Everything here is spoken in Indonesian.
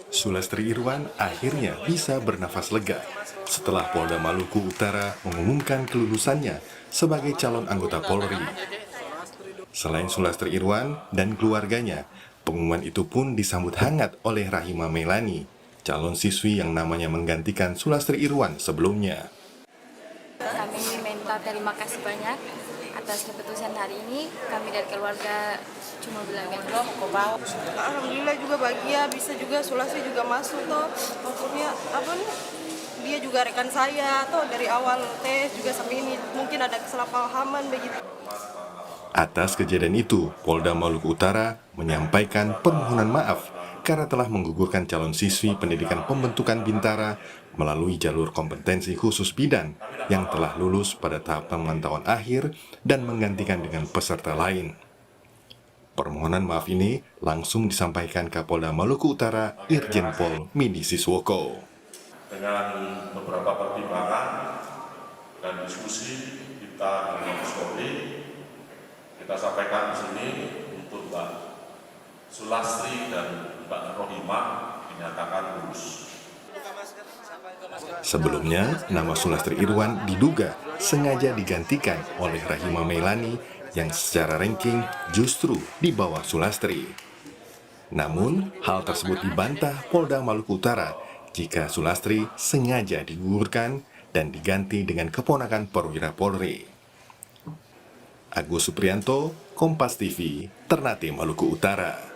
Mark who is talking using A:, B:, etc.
A: Sulastri Irwan akhirnya bisa bernafas lega setelah Polda Maluku Utara mengumumkan kelulusannya sebagai calon anggota Polri. Selain Sulastri Irwan dan keluarganya, pengumuman itu pun disambut hangat oleh Rahima Melani, calon siswi yang namanya menggantikan Sulastri Irwan sebelumnya.
B: Kami minta terima kasih banyak atas keputusan hari ini. Kami dari keluarga cuma bilang
C: alhamdulillah juga bahagia, bisa juga Sulastri juga masuk toh. Maksudnya apa nih? Dia juga rekan saya toh dari awal tes juga sampai ini mungkin ada kesalahpahaman begitu.
A: Atas kejadian itu, Polda Maluku Utara menyampaikan permohonan maaf karena telah menggugurkan calon siswi pendidikan pembentukan Bintara melalui jalur kompetensi khusus bidan yang telah lulus pada tahap pemantauan akhir dan menggantikan dengan peserta lain. Permohonan maaf ini langsung disampaikan Kapolda Maluku Utara Irjen Pol Midi Siswoko.
D: Dengan beberapa pertimbangan dan diskusi kita dengan Polri, kita sampaikan di sini untuk Mbak Sulastri dan Mbak Rohimah dinyatakan lulus.
A: Sebelumnya, nama Sulastri Irwan diduga sengaja digantikan oleh Rahima Melani yang secara ranking justru di bawah Sulastri. Namun, hal tersebut dibantah Polda Maluku Utara jika Sulastri sengaja digugurkan dan diganti dengan keponakan perwira Polri. Agus Supriyanto, Kompas TV, Ternate, Maluku Utara.